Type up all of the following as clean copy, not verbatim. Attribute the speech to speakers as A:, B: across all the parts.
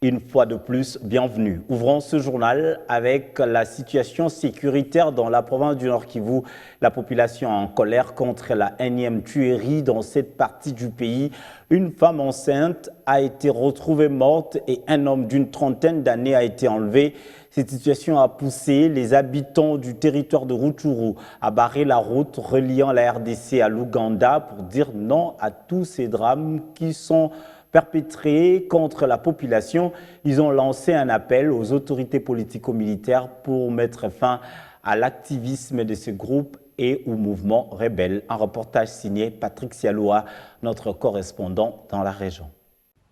A: Une fois de plus, bienvenue. Ouvrons ce journal avec la situation sécuritaire dans la province du Nord Kivu. La population en colère contre la énième tuerie dans cette partie du pays. Une femme enceinte a été retrouvée morte et un homme d'une trentaine d'années a été enlevé. Cette situation a poussé les habitants du territoire de Rutshuru à barrer la route reliant la RDC à l'Ouganda pour dire non à tous ces drames qui sont perpétrés contre la population. Ils ont lancé un appel aux autorités politico-militaires pour mettre fin à l'activisme de ce groupe et au mouvement rebelle. Un reportage signé Patrick Sialoua, notre correspondant dans la région.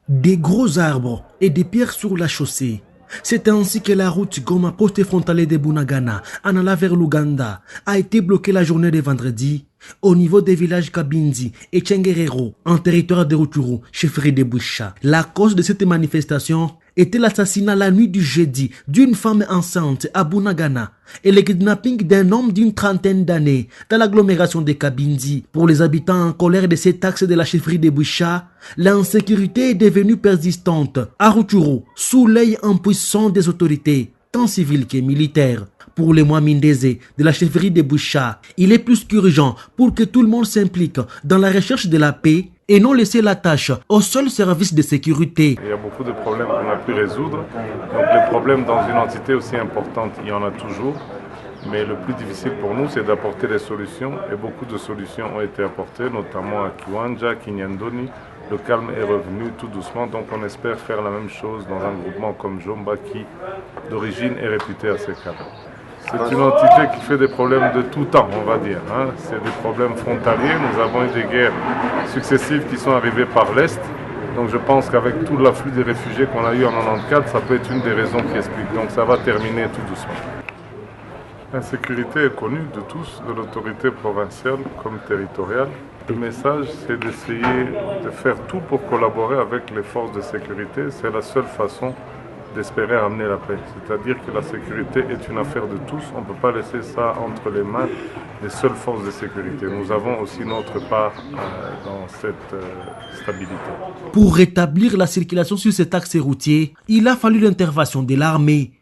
B: Des gros arbres et des pierres sur la chaussée. C'est ainsi que la route Goma poste frontalier de Bunagana, en allant vers l'Ouganda, a été bloquée la journée de vendredi au niveau des villages Kabinzi et Tchengerero, en territoire de Rutshuru, chefferie de Boucha. La cause de cette manifestation était l'assassinat la nuit du jeudi d'une femme enceinte à Bunagana et le kidnapping d'un homme d'une trentaine d'années dans l'agglomération de Kabinzi. Pour les habitants en colère de cet axe de la chefferie de Boucha, l'insécurité est devenue persistante à Rutshuru, sous l'œil impuissant des autorités, tant civiles que militaires. Pour les mois Mindese de la chefferie de Boucha, il est plus qu'urgent pour que tout le monde s'implique dans la recherche de la paix et non laisser la tâche au seul service de sécurité.
C: Il y a beaucoup de problèmes qu'on a pu résoudre. Donc les problèmes dans une entité aussi importante, il y en a toujours. Mais le plus difficile pour nous, c'est d'apporter des solutions. Et beaucoup de solutions ont été apportées, notamment à Kiwanja, Kinyandoni. Le calme est revenu tout doucement, donc on espère faire la même chose dans un groupement comme Jomba qui, d'origine, est réputé assez calme. C'est une entité qui fait des problèmes de tout temps, on va dire. C'est des problèmes frontaliers. Nous avons eu des guerres successives qui sont arrivées par l'Est. Donc je pense qu'avec tout l'afflux des réfugiés qu'on a eu en 94, ça peut être une des raisons qui explique. Donc ça va terminer tout doucement. L'insécurité est connue de tous, de l'autorité provinciale comme territoriale. Le message, c'est d'essayer de faire tout pour collaborer avec les forces de sécurité. C'est la seule façon d'espérer amener la paix. C'est-à-dire que la sécurité est une affaire de tous. On ne peut pas laisser ça entre les mains des seules forces de sécurité. Nous avons aussi notre part dans cette stabilité.
B: Pour rétablir la circulation sur cet axe routier, il a fallu l'intervention de l'armée.